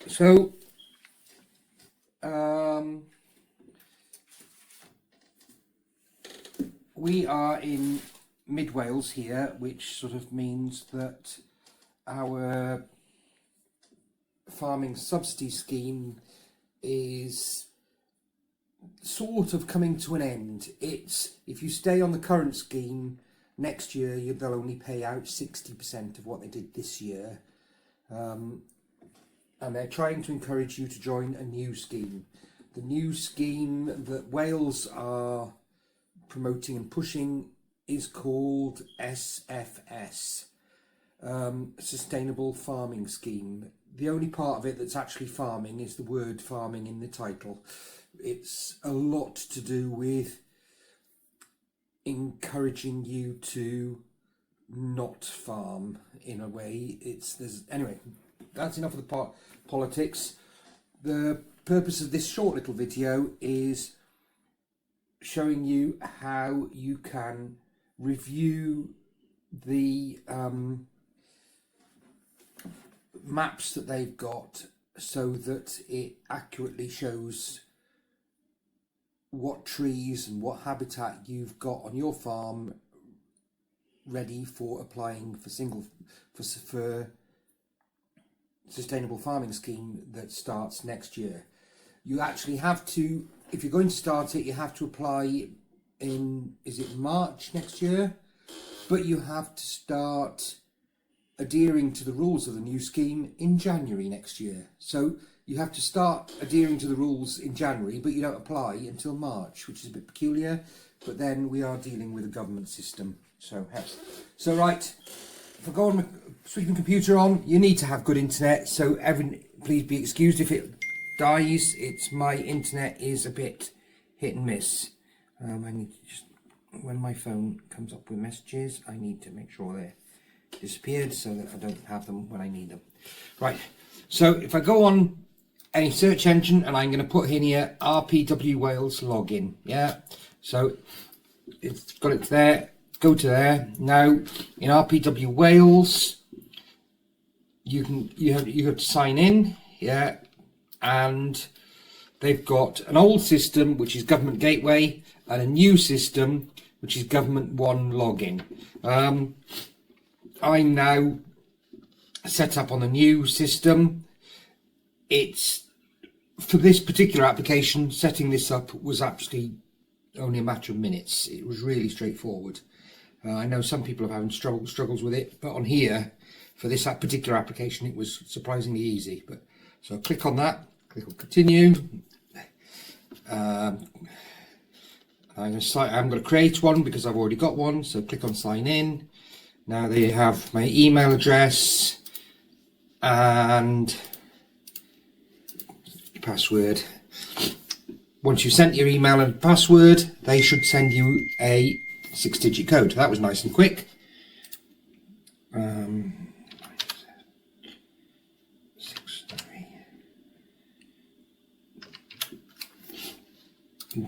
So we are in mid Wales here, which sort of means that our farming subsidy scheme is sort of coming to an end. It's, if you stay on the current scheme next year, they'll only pay out 60% of what they did this year, and they're trying to encourage you to join a new scheme. The new scheme that Wales are promoting and pushing is called SFS Sustainable Farming Scheme. The only part of it that's actually farming is the word farming in the title. It's a lot to do with encouraging you to not farm in a way. Anyway, that's enough of the politics. The purpose of this short little video is showing you how you can review the maps that they've got so that it accurately shows what trees and what habitat you've got on your farm ready for applying for sustainable farming scheme that starts next year. You actually have to, if you're going to start it, you have to apply in, is it March next year? But you have to start adhering to the rules of the new scheme in January next year. So you have to start adhering to the rules in January, but you don't apply until March, which is a bit peculiar. But then we are dealing with a government system. So right, if I go on, switch my computer on, you need to have good internet. So please be excused if it dies. My internet is a bit hit and miss. I need to just, when my phone comes up with messages, I need to make sure they're disappeared so that I don't have them when I need them. Right, so if I go on any search engine and I'm going to put in here RPW Wales login, yeah, so it's got it there, go to there. Now in RPW Wales you have to sign in, yeah, and they've got an old system which is Government Gateway and a new system which is Government One login. I'm now set up on the new system. It's, for this particular application, setting this up was actually only a matter of minutes. It was really straightforward. I know some people are having struggles with it, but on here, for this particular application, it was surprisingly easy. So click on that, click on continue. I'm going to create one because I've already got one, so click on sign in. Now they have my email address and password. Once you've sent your email and password, they should send you a 6-digit code. That was nice and quick.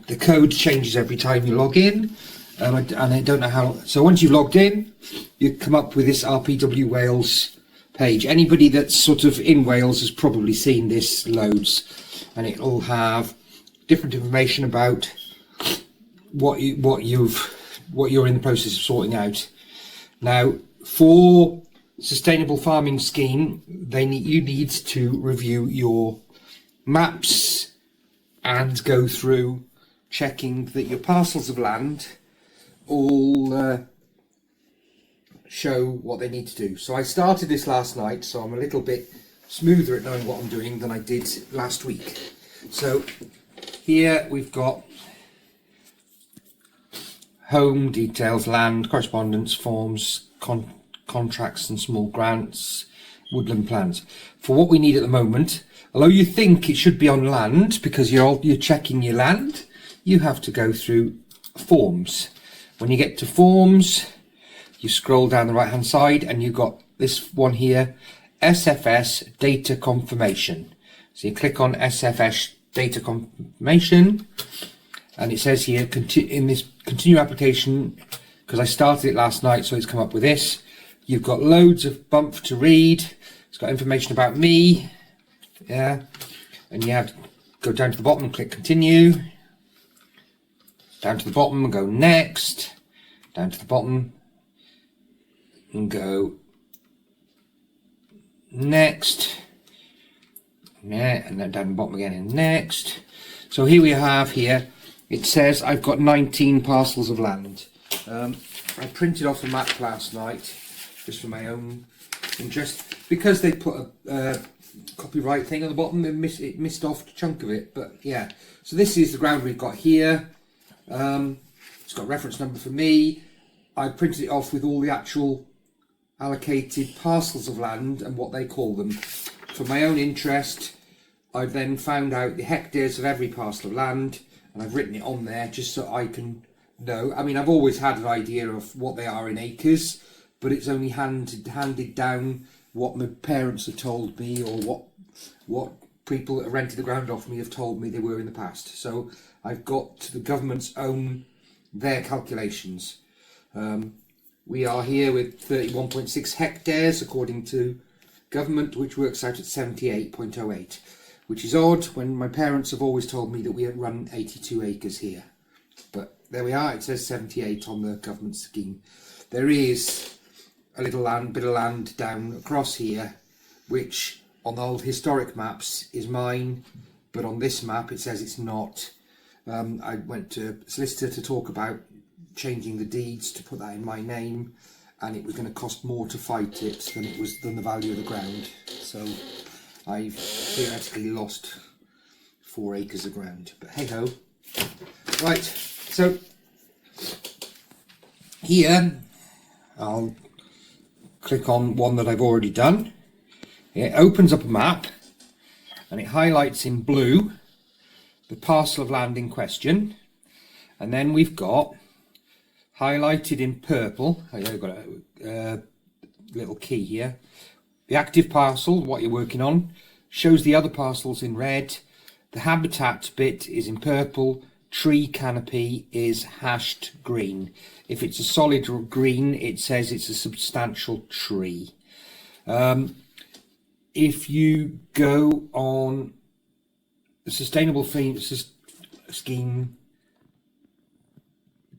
The code changes every time you log in, and I don't know how. So once you've logged in, you come up with this RPW Wales page. Anybody that's sort of in Wales has probably seen this loads, and it'll have different information about what you're in the process of sorting out. Now, for Sustainable Farming Scheme, you need to review your maps and go through checking that your parcels of land all show what they need to do. So I started this last night, so I'm a little bit smoother at knowing what I'm doing than I did last week. So here we've got home details, land, correspondence, forms, contracts and small grants, woodland plans. For what we need at the moment, although you think it should be on land because you're checking your land, you have to go through forms. When you get to forms, you scroll down the right hand side and you've got this one here, SFS Data Confirmation. So you click on SFS Data Confirmation and it says here, in this continue application, because I started it last night, so it's come up with this. You've got loads of bump to read. It's got information about me, Yeah, and you have to go down to the bottom and click continue, down to the bottom and go next, down to the bottom and go next, yeah, and then down the bottom again and next. So here we have here, it says I've got 19 parcels of land. I printed off a map last night just for my own interest, because they put a copyright thing on the bottom. It missed off a chunk of it, but yeah. So this is the ground we've got here. It's got a reference number for me. I printed it off with all the actual allocated parcels of land and what they call them. For my own interest, I've then found out the hectares of every parcel of land, and I've written it on there just so I can know. I mean, I've always had an idea of what they are in acres, but it's only handed down what my parents have told me, or what people that have rented the ground off me have told me they were in the past. So I've got the government's own, their calculations. We are here with 31.6 hectares according to government, which works out at 78.08, which is odd when my parents have always told me that we run 82 acres here. But there we are, it says 78 on the government scheme. There is a little bit of land down across here, which on the old historic maps is mine, but on this map it says it's not. I went to a solicitor to talk about changing the deeds to put that in my name, and it was going to cost more to fight it than the value of the ground. So I've theoretically lost 4 acres of ground, but hey ho. Right, so here I'll click on one that I've already done. It opens up a map and it highlights in blue the parcel of land in question, and then we've got highlighted in purple, I've got a little key here, the active parcel, what you're working on, shows the other parcels in red, the habitat bit is in purple, tree canopy is hashed green. If it's a solid green, it says it's a substantial tree. If you go on the Sustainable Farming Scheme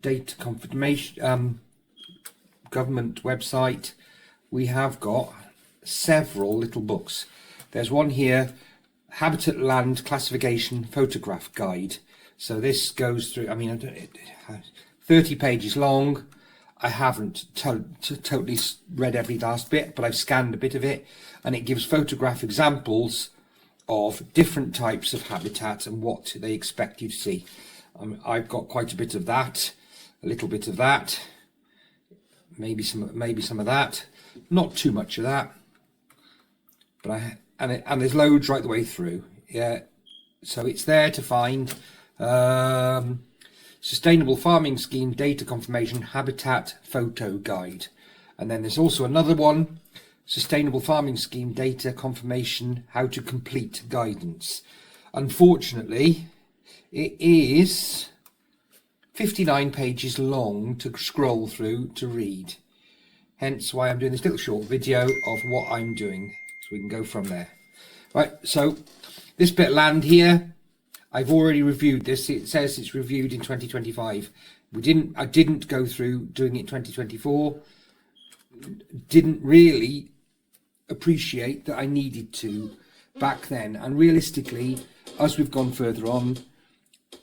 Data Confirmation government website, we have got several little books. There's one here, Habitat Land Classification Photograph Guide. So this goes through, I mean, 30 pages long. I haven't totally read every last bit, but I've scanned a bit of it, and it gives photograph examples of different types of habitat and what they expect you to see. I've got quite a bit of that, a little bit of that, maybe some of that, not too much of that, but and there's loads right the way through. Yeah, so it's there to find. Sustainable Farming Scheme Data Confirmation Habitat Photo Guide, and then there's also another one, Sustainable Farming Scheme Data Confirmation How to Complete Guidance. Unfortunately, it is 59 pages long to scroll through to read, hence why I'm doing this little short video of what I'm doing, so we can go from there. Right, so this bit of land here, I've already reviewed this. It says it's reviewed in 2025. I didn't go through doing it in 2024. Didn't really appreciate that I needed to back then. And realistically, as we've gone further on,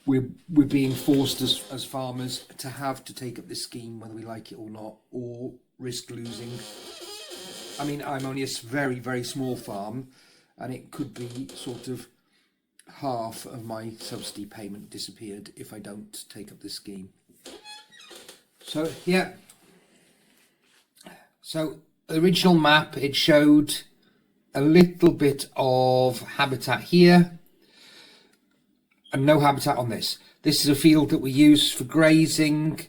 we're being forced as farmers to have to take up this scheme, whether we like it or not, or risk losing. I mean, I'm only a very, very small farm, and it could be sort of half of my subsidy payment disappeared if I don't take up this scheme. So yeah, so the original map, it showed a little bit of habitat here and no habitat on this. This is a field that we use for grazing,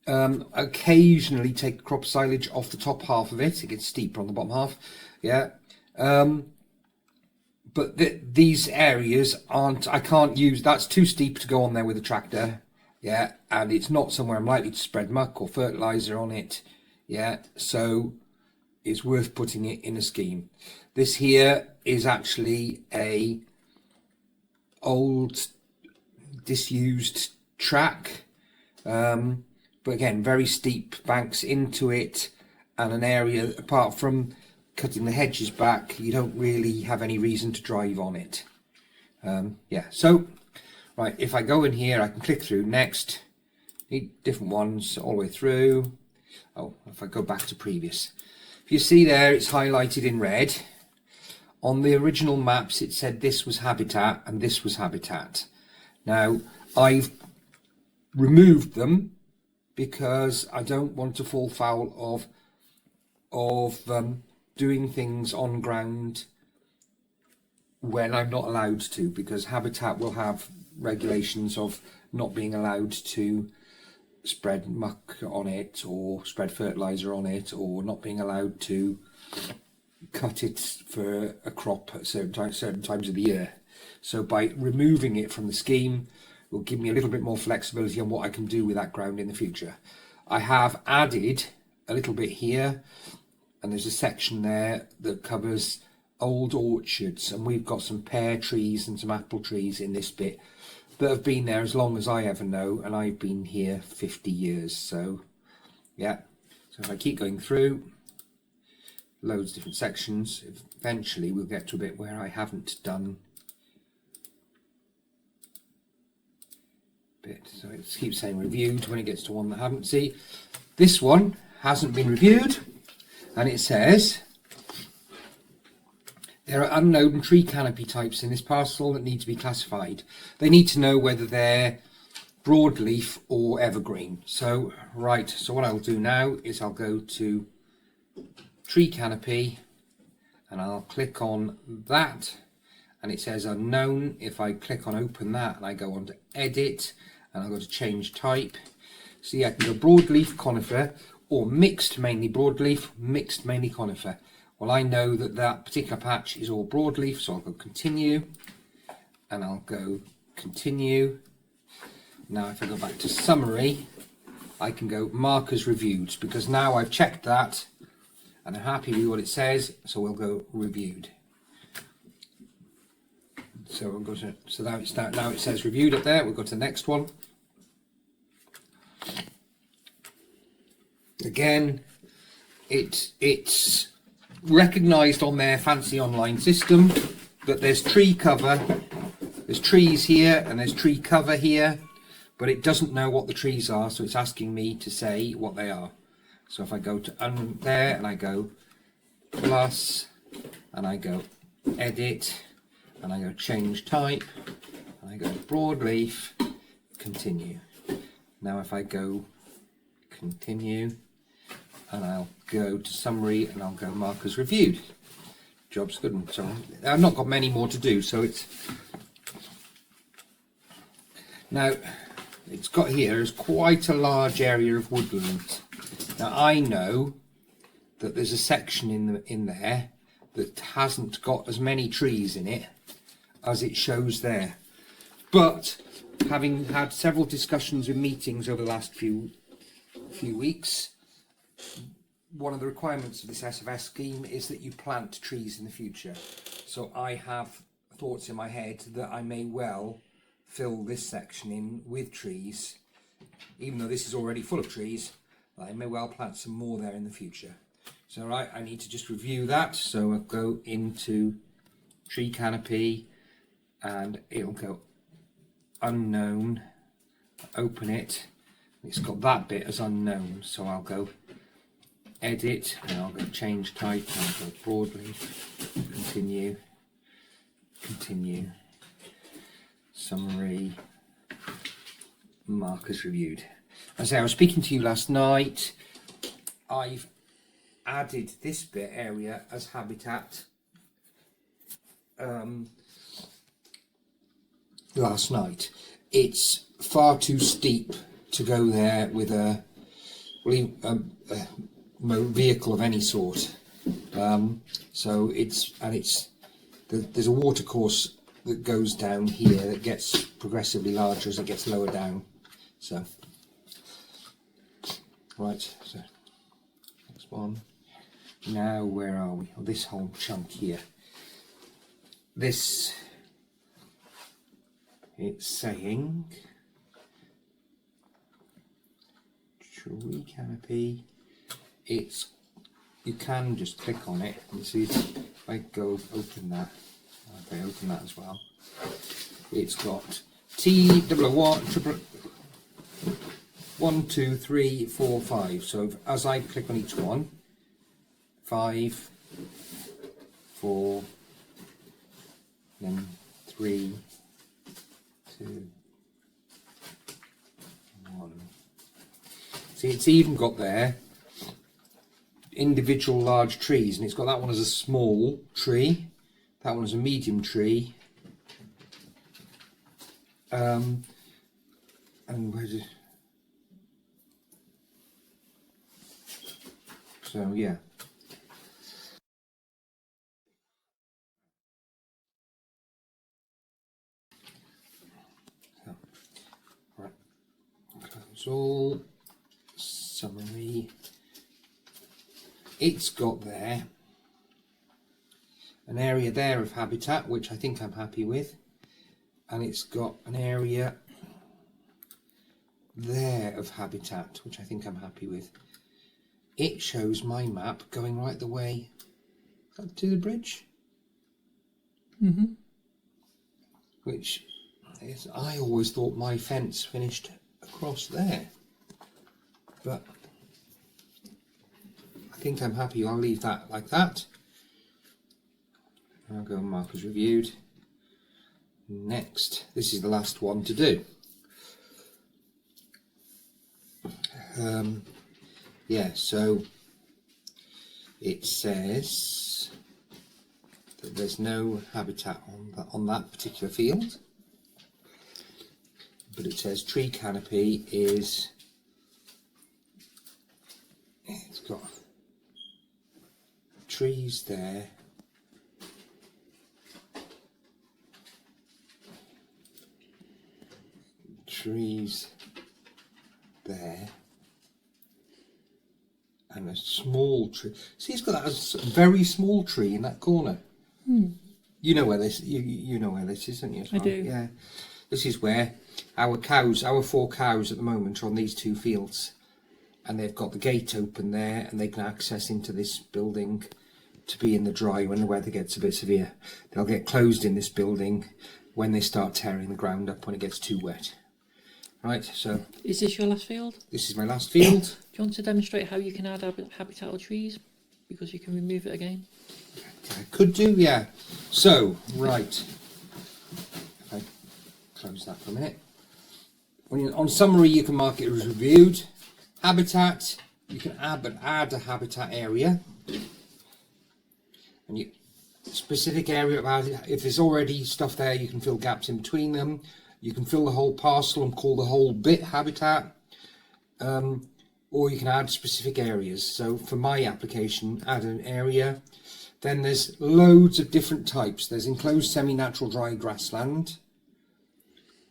occasionally take crop silage off the top half of it. It gets steeper on the bottom half, yeah. But these areas aren't, I can't use, that's too steep to go on there with a tractor, yeah, and it's not somewhere I'm likely to spread muck or fertilizer on it, yeah, so is worth putting it in a scheme. This here is actually a old disused track, but again very steep banks into it, and an area apart from cutting the hedges back you don't really have any reason to drive on it. Yeah, so right, if I go in here I can click through next, need different ones all the way through. Oh, if I go back to previous, if you see there it's highlighted in red. On the original maps it said this was habitat and this was habitat. Now I've removed them because I don't want to fall foul of doing things on ground when I'm not allowed to, because habitat will have regulations of not being allowed to spread muck on it or spread fertilizer on it, or not being allowed to cut it for a crop at certain times of the year. So by removing it from the scheme will give me a little bit more flexibility on what I can do with that ground in the future. I have added a little bit here, and there's a section there that covers old orchards, and we've got some pear trees and some apple trees in this bit that have been there as long as I ever know, and I've been here 50 years. So yeah, so if I keep going through loads of different sections, eventually we'll get to a bit where I haven't done bit, so it keeps saying reviewed when it gets to one that I haven't. See, this one hasn't been reviewed, and it says there are unknown tree canopy types in this parcel that need to be classified. They need to know whether they're broadleaf or evergreen. So right, so what I'll do now is I'll go to tree canopy and I'll click on that, and it says unknown. If I click on open that and I go on to edit and I'll go to change type, see I can go broadleaf conifer or mixed mainly broadleaf, mixed mainly conifer. Well, I know that that particular patch is all broadleaf, so I'll go continue and I'll go continue. Now if I go back to summary, I can go markers reviewed, because now I've checked that and I'm happy with what it says, so we'll go reviewed. So we'll go to, so now it says reviewed up there. We'll go to the next one. Again, it's recognised on their fancy online system that there's tree cover, there's trees here and there's tree cover here, but it doesn't know what the trees are, so it's asking me to say what they are. So if I go to there and I go plus and I go edit and I go change type and I go broadleaf, continue. Now if I go continue and I'll go to summary and I'll go markers reviewed, job's good. And so I've not got many more to do, so it's now it's got here is quite a large area of woodland. Now I know that there's a section in there that hasn't got as many trees in it as it shows there, but having had several discussions and meetings over the last few weeks, one of the requirements of this SFS scheme is that you plant trees in the future. So I have thoughts in my head that I may well fill this section in with trees, even though this is already full of trees. I may well plant some more there in the future. So right, I need to just review that. So I'll go into tree canopy and it'll go unknown, open it. It's got that bit as unknown, so I'll go edit and I'll go change type and I'll go broadly, continue, continue, summary, markers reviewed. As I was speaking to you last night, I've added this bit area as habitat last night. It's far too steep to go there with a vehicle of any sort, so there's a water course that goes down here that gets progressively larger as it gets lower down. So right, so next one, Now, where are we? Oh, this whole chunk here. This, it's saying tree canopy. It's, you can just click on it and see if I go open that. Okay, open that as well. It's got T1, 2, 3, 4, 5. So as I click on each one, 5, 4, then 3, 2, 1. See, it's even got there individual large trees, and it's got that one as a small tree, that one as a medium tree, and where did, so yeah. So, right, close all, summary. It's got there an area there of habitat, which I think I'm happy with, and it's got an area there of habitat, which I think I'm happy with. It shows my map going right the way up to the bridge, which is, I always thought my fence finished across there, but I think I'm happy. I'll leave that like that. I'll go and mark as reviewed. Next, this is the last one to do. Yeah, so it says that there's no habitat on that particular field, but it says tree canopy is, it's got trees there, trees there, and a small tree. See, it's got that very small tree in that corner. You know where this, you know where this is, don't you? I do. Yeah, this is where our cows, our 4 cows at the moment are on these 2 fields, and they've got the gate open there, and they can access into this building to be in the dry when the weather gets a bit severe. They'll get closed in this building when they start tearing the ground up when it gets too wet. Right, so Is this your last field? this is my last field. Do you want to demonstrate how you can add habitat or trees? Because you can remove it again. I could do, yeah. So, right. If I close that for a minute. When you're on summary, you can mark it as reviewed. Habitat, you can add a habitat area. And you specific area about it. If there's already stuff there, you can fill gaps in between them. You can fill the whole parcel and call the whole bit habitat, or you can add specific areas. So for my application, add an area. Then there's loads of different types. There's enclosed semi-natural dry grassland,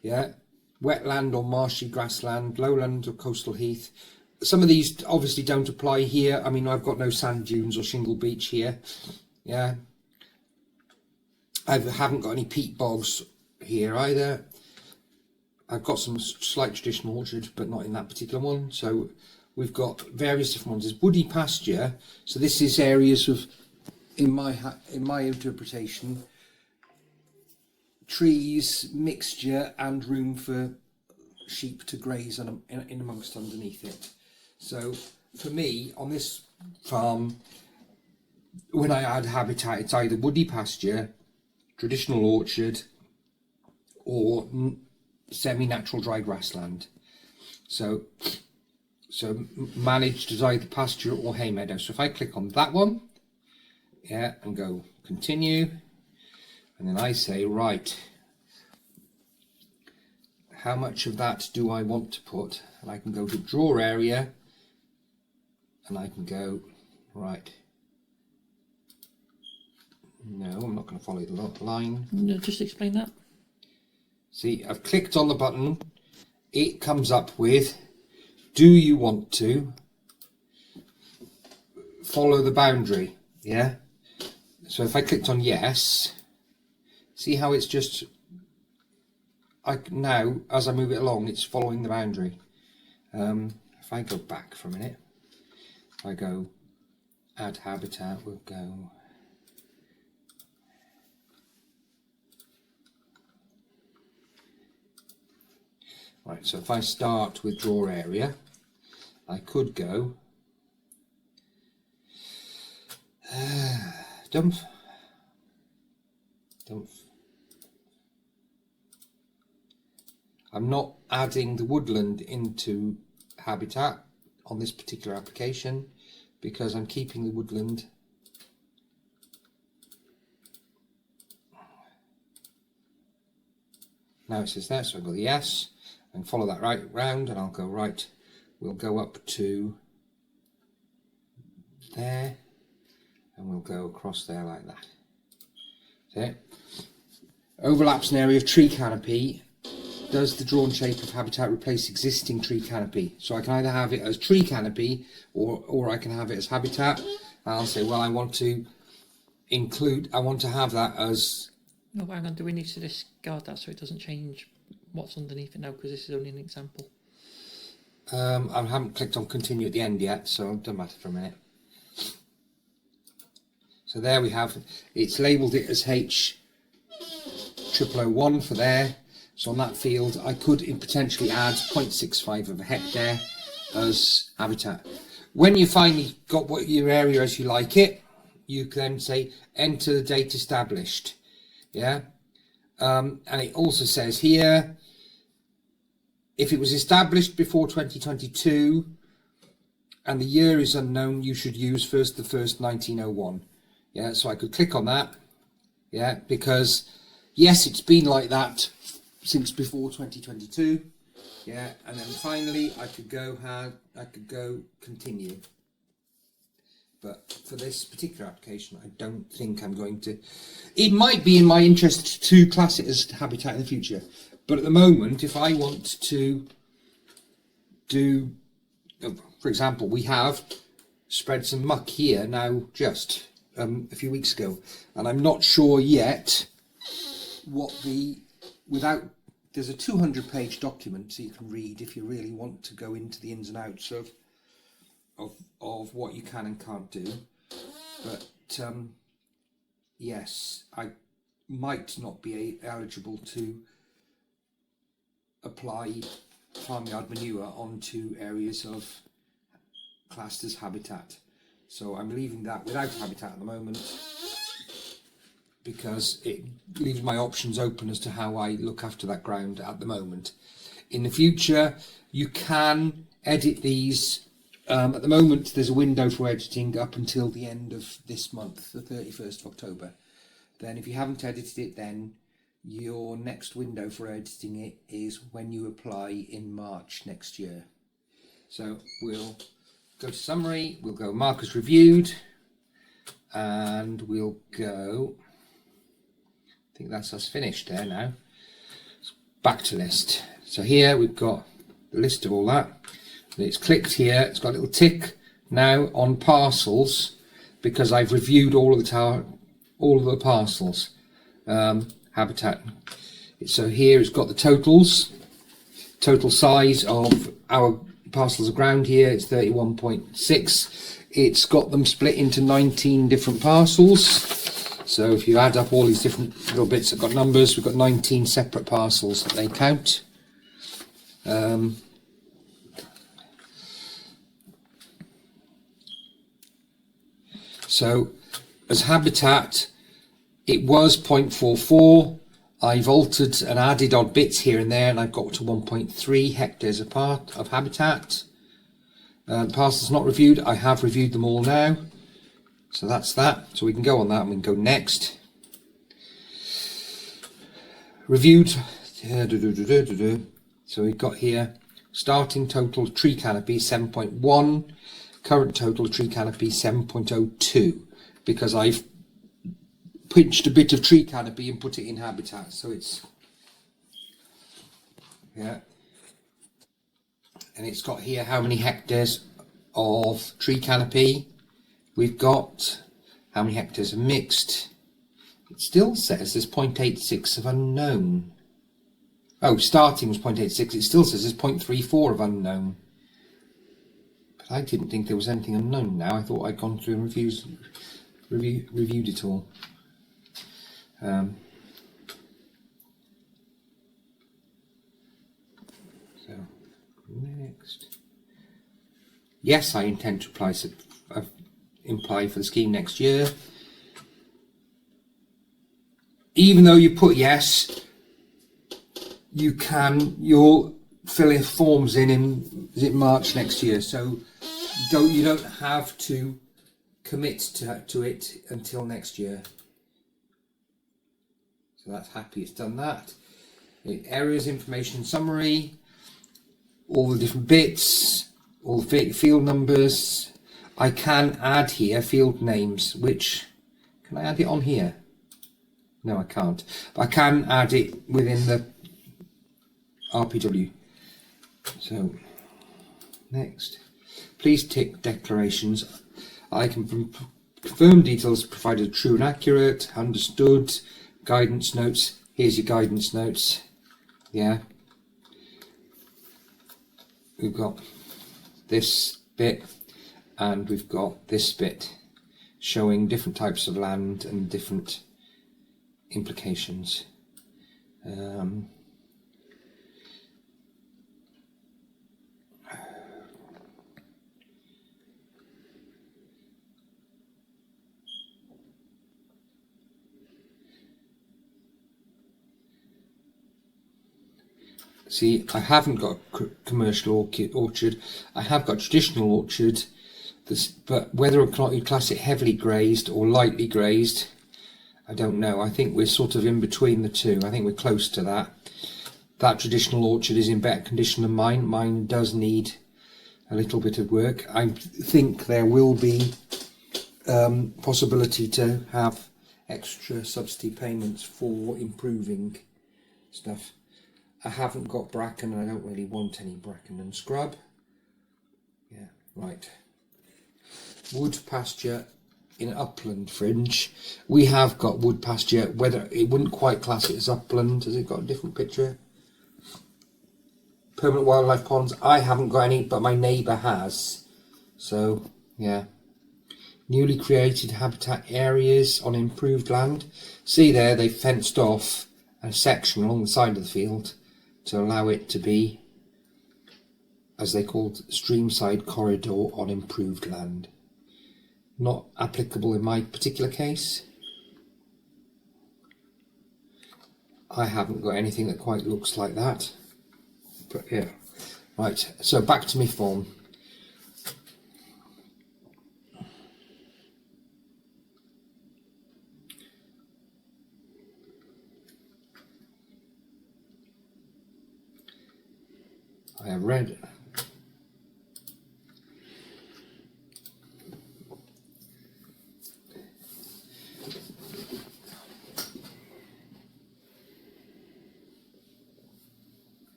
yeah, wetland or marshy grassland, lowland or coastal heath. Some of these obviously don't apply here. I mean, I've got no sand dunes or shingle beach here, yeah. I haven't got any peat bogs here either. I've got some slight traditional orchard, but not in that particular one. So we've got various different ones. There's woody pasture. So this is areas of, in my interpretation, trees, mixture, and room for sheep to graze in amongst underneath it. So for me, on this farm, when I add habitat, it's either woody pasture, traditional orchard, or semi-natural dry grassland. So managed as either pasture or hay meadow. So if I click on that one, yeah, and go continue, and then I say, right, how much of that do I want to put? And I can go to draw area, and I can go, right, no, I'm not going to follow the line. No, just explain that. See, I've clicked on the button, it comes up with, do you want to follow the boundary, yeah? So if I clicked on yes, see how it's just, now as I move it along, it's following the boundary. If I go back for a minute, if I go add habitat, we'll go, right, so if I start with draw area, I could go dump. I'm not adding the woodland into habitat on this particular application because I'm keeping the woodland now. It says that, so I'll go yes and follow that right round, and I'll go right, we'll go up to there and we'll go across there like that. Okay. Overlaps an area of tree canopy. Does the drawn shape of habitat replace existing tree canopy? So I can either have it as tree canopy or I can have it as habitat. And I'll say, well, I want to have that as... No, hang on, do we need to discard that so it doesn't change what's underneath it now, because this is only an example? I haven't clicked on continue at the end yet, so it doesn't matter for a minute. So there we have, it's labelled it as H0001 for there. So on that field, I could potentially add 0.65 of a hectare as habitat. When you finally got your area as you like it, you can then say enter the date established. Yeah, and it also says here, if it was established before 2022 and the year is unknown, you should use 1st the 1st 1901. Yeah, so I could click on that. Yeah, because yes, it's been like that since before 2022. Yeah, and then finally I could go continue. But for this particular application, I don't think I'm going to. It might be in my interest to class it as habitat in the future, but at the moment, if I want to do, for example, we have spread some muck here now just a few weeks ago, and I'm not sure yet what there's a 200-page document so you can read if you really want to go into the ins and outs of what you can and can't do. But yes, I might not be eligible to apply farmyard manure onto areas of classed as habitat. So I'm leaving that without habitat at the moment because it leaves my options open as to how I look after that ground at the moment. In the future, you can edit these. At the moment, there's a window for editing up until the end of this month, the 31st of October. Then if you haven't edited it, then your next window for editing it is when you apply in March next year. So we'll go to summary, we'll go markers reviewed, and we'll go, I think that's us finished there now. Back to list. So here we've got the list of all that. It's clicked here, it's got a little tick now on parcels because I've reviewed all of the parcels, habitat. So here it's got the total size of our parcels of ground here, it's 31.6. It's got them split into 19 different parcels. So if you add up all these different little bits that got numbers, we've got 19 separate parcels that they count. So as habitat, it was 0.44. I've altered and added odd bits here and there, and I've got to 1.3 hectares apart of habitat. Parcels not reviewed, I have reviewed them all now. So that's that. So we can go on that and we can go next. Reviewed. So we've got here starting total tree canopy 7.1. Current total tree canopy 7.02 because I've pinched a bit of tree canopy and put it in habitat, so it's, yeah, and it's got here how many hectares of tree canopy, we've got how many hectares are mixed. It still says there's 0.86 of unknown. Oh, starting was 0.86. It still says there's 0.34 of unknown. But I didn't think there was anything unknown now. I thought I'd gone through and reviewed it all. So, next. Yes, I intend to apply for the scheme next year. Even though you put yes, you'll fill in forms in is it March next year, so you don't have to commit to it until next year. So that's happy it's done that. Areas, information summary, all the different bits, all the field numbers. I can add here field names, which, can I add it on here? No, I can't. But I can add it within the RPW. So, next. Please tick declarations. I can confirm details provided true and accurate, understood, guidance notes. Here's your guidance notes. Yeah. We've got this bit and we've got this bit showing different types of land and different implications. See, I haven't got a commercial orchard. I have got a traditional orchard, but whether or not you class it heavily grazed or lightly grazed, I don't know. I think we're sort of in between the two. I think we're close to that. That traditional orchard is in better condition than mine. Mine does need a little bit of work. I think there will be possibility to have extra subsidy payments for improving stuff. I haven't got bracken and I don't really want any bracken and scrub. Yeah, right. Wood pasture in upland fringe. We have got wood pasture, whether it wouldn't quite class it as upland. Has it got a different picture? Permanent wildlife ponds. I haven't got any, but my neighbour has. So, yeah. Newly created habitat areas on improved land. See there, they fenced off a section along the side of the field to allow it to be, as they called, streamside corridor on improved land. Not applicable in my particular case. I haven't got anything that quite looks like that. But yeah. Right, so back to my form. I have read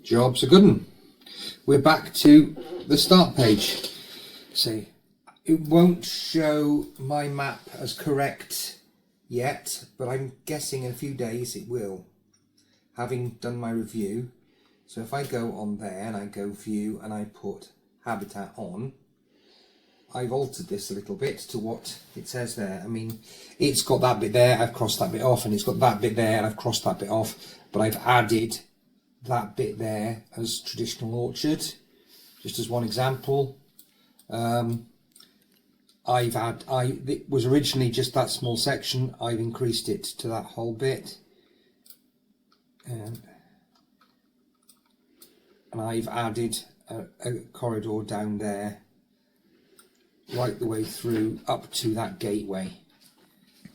job's a good one. We're back to the start page. See, it won't show my map as correct yet, but I'm guessing in a few days it will, having done my review. So if I go on there and I go view and I put habitat on, I've altered this a little bit to what it says there. I mean, it's got that bit there, I've crossed that bit off, and it's got that bit there and I've crossed that bit off, but I've added that bit there as traditional orchard, just as one example. It was originally just that small section. I've increased it to that whole bit, and I've added a corridor down there right the way through up to that gateway.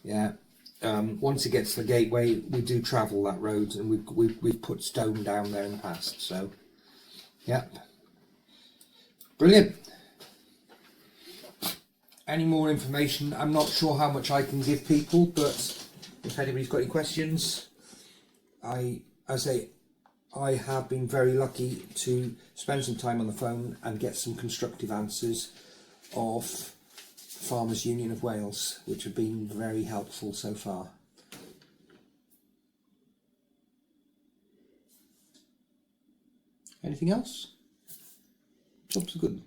Yeah. Once it gets to the gateway, we do travel that road, and we've put stone down there in the past. So, yeah, brilliant. Any more information? I'm not sure how much I can give people, but if anybody's got any questions, I have been very lucky to spend some time on the phone and get some constructive answers. of Farmers Union of Wales, which have been very helpful so far. Anything else? Jobs are good.